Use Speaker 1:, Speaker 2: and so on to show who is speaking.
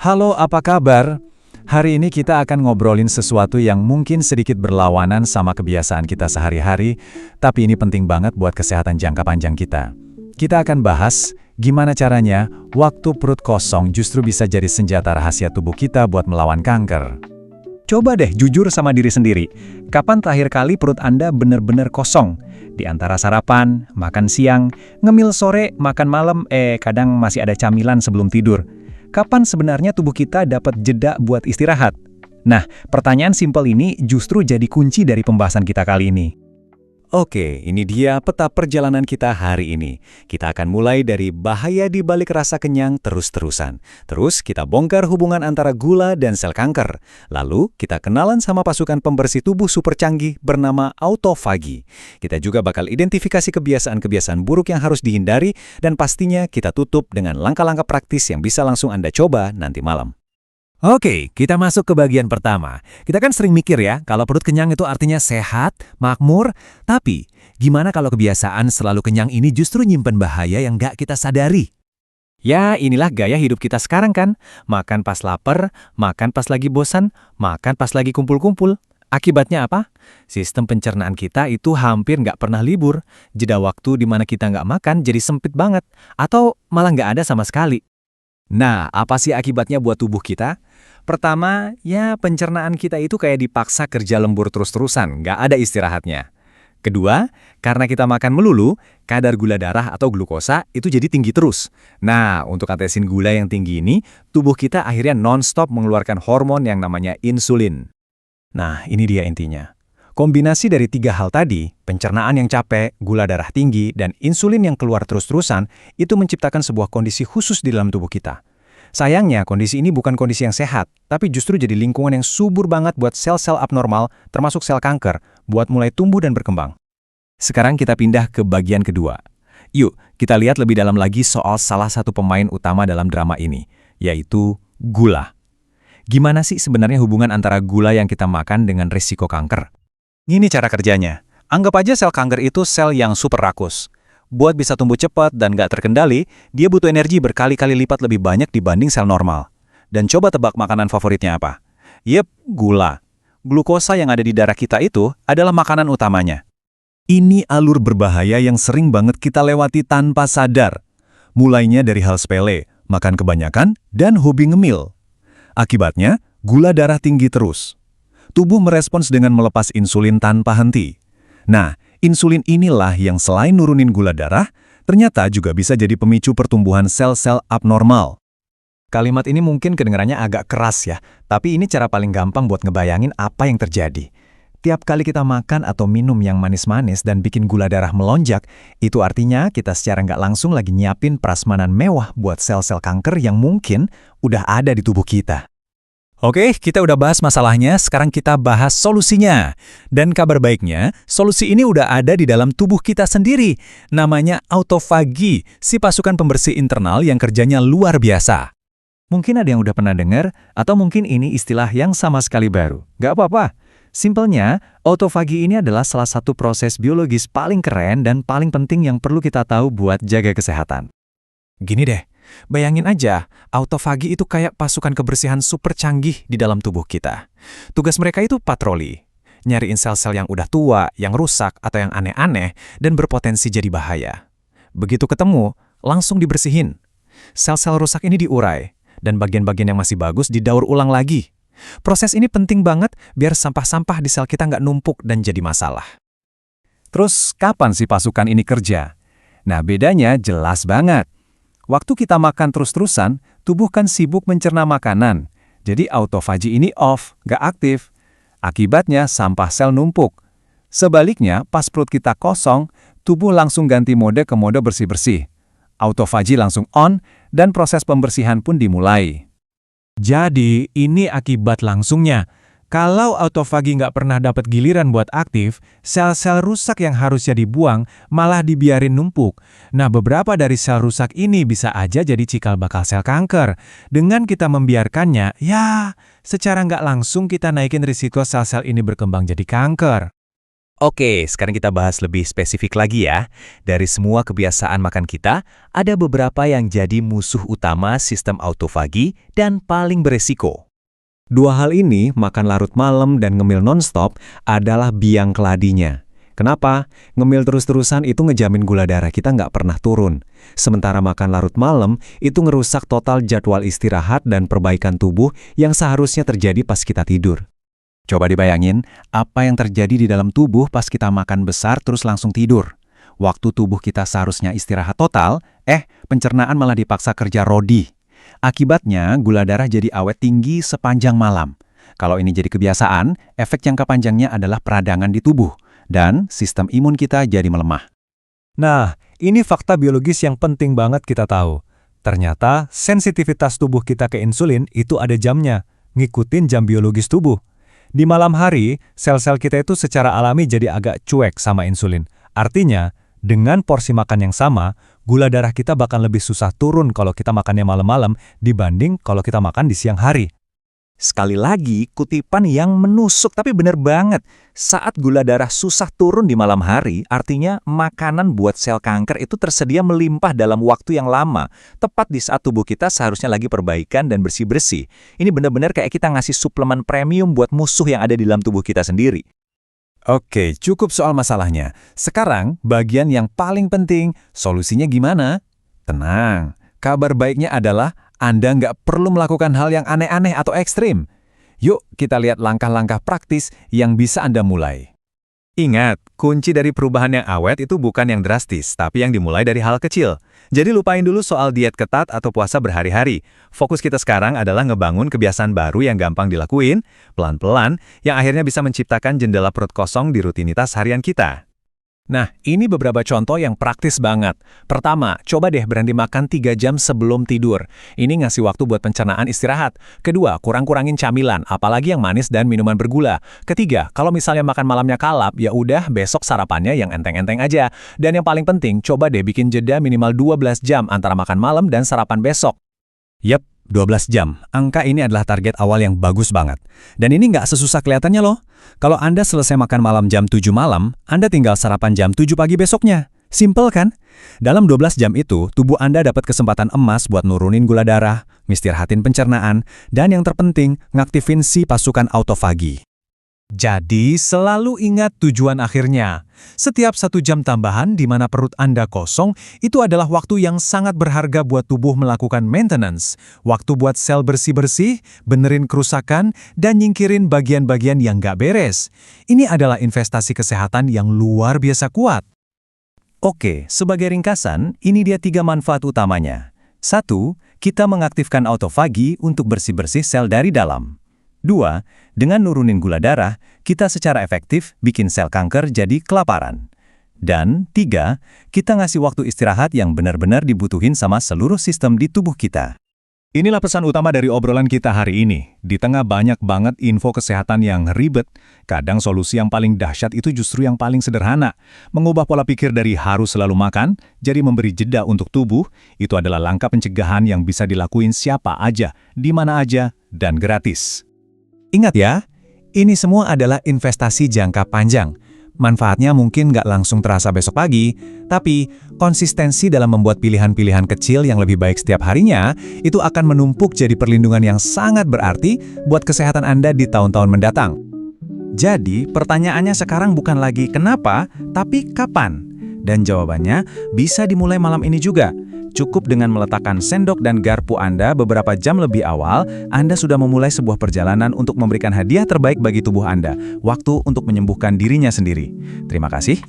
Speaker 1: Halo, apa kabar? Hari ini kita akan ngobrolin sesuatu yang mungkin sedikit berlawanan sama kebiasaan kita sehari-hari, tapi ini penting banget buat kesehatan jangka panjang kita. Kita akan bahas gimana caranya waktu perut kosong justru bisa jadi senjata rahasia tubuh kita buat melawan kanker.
Speaker 2: Coba deh jujur sama diri sendiri, kapan terakhir kali perut Anda benar-benar kosong? Di antara sarapan, makan siang, ngemil sore, makan malam, kadang masih ada camilan sebelum tidur. Kapan sebenarnya tubuh kita dapat jeda buat istirahat? Nah, pertanyaan simpel ini justru jadi kunci dari pembahasan kita kali ini.
Speaker 1: Oke, ini dia peta perjalanan kita hari ini. Kita akan mulai dari bahaya di balik rasa kenyang terus-terusan. Terus kita bongkar hubungan antara gula dan sel kanker. Lalu kita kenalan sama pasukan pembersih tubuh super canggih bernama autofagi. Kita juga bakal identifikasi kebiasaan-kebiasaan buruk yang harus dihindari dan pastinya kita tutup dengan langkah-langkah praktis yang bisa langsung Anda coba nanti malam.
Speaker 3: Oke, kita masuk ke bagian pertama. Kita kan sering mikir ya, kalau perut kenyang itu artinya sehat, makmur, tapi gimana kalau kebiasaan selalu kenyang ini justru nyimpen bahaya yang nggak kita sadari?
Speaker 2: Ya, inilah gaya hidup kita sekarang kan. Makan pas lapar, makan pas lagi bosan, makan pas lagi kumpul-kumpul. Akibatnya apa? Sistem pencernaan kita itu hampir nggak pernah libur. Jeda waktu di mana kita nggak makan jadi sempit banget, atau malah nggak ada sama sekali.
Speaker 1: Nah, apa sih akibatnya buat tubuh kita?
Speaker 2: Pertama, ya pencernaan kita itu kayak dipaksa kerja lembur terus-terusan, nggak ada istirahatnya. Kedua, karena kita makan melulu, kadar gula darah atau glukosa itu jadi tinggi terus. Nah, untuk atesin gula yang tinggi ini, tubuh kita akhirnya non-stop mengeluarkan hormon yang namanya insulin. Nah, ini dia intinya. Kombinasi dari tiga hal tadi, pencernaan yang capek, gula darah tinggi, dan insulin yang keluar terus-terusan, itu menciptakan sebuah kondisi khusus di dalam tubuh kita. Sayangnya, kondisi ini bukan kondisi yang sehat, tapi justru jadi lingkungan yang subur banget buat sel-sel abnormal, termasuk sel kanker, buat mulai tumbuh dan berkembang. Sekarang kita pindah ke bagian kedua. Yuk, kita lihat lebih dalam lagi soal salah satu pemain utama dalam drama ini, yaitu gula. Gimana sih sebenarnya hubungan antara gula yang kita makan dengan risiko kanker? Ini cara kerjanya. Anggap aja sel kanker itu sel yang super rakus. Buat bisa tumbuh cepat dan nggak terkendali, dia butuh energi berkali-kali lipat lebih banyak dibanding sel normal. Dan coba tebak makanan favoritnya apa? Yep, gula. Glukosa yang ada di darah kita itu adalah makanan utamanya.
Speaker 1: Ini alur berbahaya yang sering banget kita lewati tanpa sadar. Mulainya dari hal sepele, makan kebanyakan, dan hobi ngemil. Akibatnya, gula darah tinggi terus. Tubuh merespons dengan melepas insulin tanpa henti. Nah, insulin inilah yang selain nurunin gula darah, ternyata juga bisa jadi pemicu pertumbuhan sel-sel abnormal.
Speaker 2: Kalimat ini mungkin kedengarannya agak keras ya, tapi ini cara paling gampang buat ngebayangin apa yang terjadi. Tiap kali kita makan atau minum yang manis-manis dan bikin gula darah melonjak, itu artinya kita secara nggak langsung lagi nyiapin prasmanan mewah buat sel-sel kanker yang mungkin udah ada di tubuh kita.
Speaker 3: Oke, kita udah bahas masalahnya, sekarang kita bahas solusinya. Dan kabar baiknya, solusi ini udah ada di dalam tubuh kita sendiri. Namanya autofagi, si pasukan pembersih internal yang kerjanya luar biasa.
Speaker 2: Mungkin ada yang udah pernah dengar, atau mungkin ini istilah yang sama sekali baru. Gak apa-apa. Simpelnya, autofagi ini adalah salah satu proses biologis paling keren dan paling penting yang perlu kita tahu buat jaga kesehatan.
Speaker 3: Gini deh, bayangin aja, autofagi itu kayak pasukan kebersihan super canggih di dalam tubuh kita. Tugas mereka itu patroli, nyariin sel-sel yang udah tua, yang rusak, atau yang aneh-aneh, dan berpotensi jadi bahaya. Begitu ketemu, langsung dibersihin. Sel-sel rusak ini diurai, dan bagian-bagian yang masih bagus didaur ulang lagi. Proses ini penting banget biar sampah-sampah di sel kita nggak numpuk dan jadi masalah.
Speaker 1: Terus, kapan sih pasukan ini kerja? Nah, bedanya jelas banget. Waktu kita makan terus-terusan, tubuh kan sibuk mencerna makanan. Jadi autofagi ini off, nggak aktif. Akibatnya sampah sel numpuk. Sebaliknya, pas perut kita kosong, tubuh langsung ganti mode ke mode bersih-bersih. Autofagi langsung on, dan proses pembersihan pun dimulai.
Speaker 3: Jadi, ini akibat langsungnya. Kalau autofagi nggak pernah dapat giliran buat aktif, sel-sel rusak yang harusnya dibuang malah dibiarin numpuk. Nah, beberapa dari sel rusak ini bisa aja jadi cikal bakal sel kanker. Dengan kita membiarkannya, ya, secara nggak langsung kita naikin risiko sel-sel ini berkembang jadi kanker.
Speaker 2: Oke, sekarang kita bahas lebih spesifik lagi ya. Dari semua kebiasaan makan kita, ada beberapa yang jadi musuh utama sistem autofagi dan paling beresiko.
Speaker 1: Dua hal ini, makan larut malam dan ngemil nonstop, adalah biang keladinya. Kenapa? Ngemil terus-terusan itu ngejamin gula darah kita nggak pernah turun. Sementara makan larut malam, itu ngerusak total jadwal istirahat dan perbaikan tubuh yang seharusnya terjadi pas kita tidur. Coba dibayangin, apa yang terjadi di dalam tubuh pas kita makan besar terus langsung tidur. Waktu tubuh kita seharusnya istirahat total, pencernaan malah dipaksa kerja rodi. Akibatnya, gula darah jadi awet tinggi sepanjang malam. Kalau ini jadi kebiasaan, efek jangka panjangnya adalah peradangan di tubuh, dan sistem imun kita jadi melemah.
Speaker 3: Nah, ini fakta biologis yang penting banget kita tahu. Ternyata, sensitivitas tubuh kita ke insulin itu ada jamnya, ngikutin jam biologis tubuh. Di malam hari, sel-sel kita itu secara alami jadi agak cuek sama insulin. Artinya, dengan porsi makan yang sama, gula darah kita bakal lebih susah turun kalau kita makannya malam-malam dibanding kalau kita makan di siang hari.
Speaker 2: Sekali lagi, kutipan yang menusuk tapi bener banget. Saat gula darah susah turun di malam hari, artinya makanan buat sel kanker itu tersedia melimpah dalam waktu yang lama, tepat di saat tubuh kita seharusnya lagi perbaikan dan bersih-bersih. Ini bener-bener kayak kita ngasih suplemen premium buat musuh yang ada di dalam tubuh kita sendiri.
Speaker 1: Oke, cukup soal masalahnya. Sekarang, bagian yang paling penting, solusinya gimana? Tenang, kabar baiknya adalah Anda nggak perlu melakukan hal yang aneh-aneh atau ekstrim. Yuk, kita lihat langkah-langkah praktis yang bisa Anda mulai.
Speaker 2: Ingat, kunci dari perubahan yang awet itu bukan yang drastis, tapi yang dimulai dari hal kecil. Jadi lupain dulu soal diet ketat atau puasa berhari-hari. Fokus kita sekarang adalah ngebangun kebiasaan baru yang gampang dilakuin, pelan-pelan, yang akhirnya bisa menciptakan jendela perut kosong di rutinitas harian kita.
Speaker 1: Nah, ini beberapa contoh yang praktis banget. Pertama, coba deh berhenti makan 3 jam sebelum tidur. Ini ngasih waktu buat pencernaan istirahat. Kedua, kurang-kurangin camilan, apalagi yang manis dan minuman bergula. Ketiga, kalau misalnya makan malamnya kalap, ya udah besok sarapannya yang enteng-enteng aja. Dan yang paling penting, coba deh bikin jeda minimal 12 jam antara makan malam dan sarapan besok. Yep, 12 jam. Angka ini adalah target awal yang bagus banget. Dan ini nggak sesusah kelihatannya loh. Kalau Anda selesai makan malam jam 7 malam, Anda tinggal sarapan jam 7 pagi besoknya. Simple kan? Dalam 12 jam itu, tubuh Anda dapat kesempatan emas buat nurunin gula darah, ngistirahatin pencernaan, dan yang terpenting, ngaktifin si pasukan autofagi.
Speaker 3: Jadi, selalu ingat tujuan akhirnya. Setiap 1 jam tambahan di mana perut Anda kosong, itu adalah waktu yang sangat berharga buat tubuh melakukan maintenance. Waktu buat sel bersih-bersih, benerin kerusakan, dan nyingkirin bagian-bagian yang nggak beres. Ini adalah investasi kesehatan yang luar biasa kuat.
Speaker 1: Oke, sebagai ringkasan, ini dia 3 manfaat utamanya. 1. Kita mengaktifkan autofagi untuk bersih-bersih sel dari dalam. 2. Dengan nurunin gula darah, kita secara efektif bikin sel kanker jadi kelaparan. Dan 3. Kita ngasih waktu istirahat yang benar-benar dibutuhin sama seluruh sistem di tubuh kita. Inilah pesan utama dari obrolan kita hari ini. Di tengah banyak banget info kesehatan yang ribet, kadang solusi yang paling dahsyat itu justru yang paling sederhana. Mengubah pola pikir dari harus selalu makan, jadi memberi jeda untuk tubuh, itu adalah langkah pencegahan yang bisa dilakuin siapa aja, di mana aja, dan gratis. Ingat ya, ini semua adalah investasi jangka panjang. Manfaatnya mungkin nggak langsung terasa besok pagi, tapi konsistensi dalam membuat pilihan-pilihan kecil yang lebih baik setiap harinya, itu akan menumpuk jadi perlindungan yang sangat berarti buat kesehatan Anda di tahun-tahun mendatang. Jadi, pertanyaannya sekarang bukan lagi kenapa, tapi kapan? Dan jawabannya bisa dimulai malam ini juga. Cukup dengan meletakkan sendok dan garpu Anda beberapa jam lebih awal, Anda sudah memulai sebuah perjalanan untuk memberikan hadiah terbaik bagi tubuh Anda, waktu untuk menyembuhkan dirinya sendiri. Terima kasih.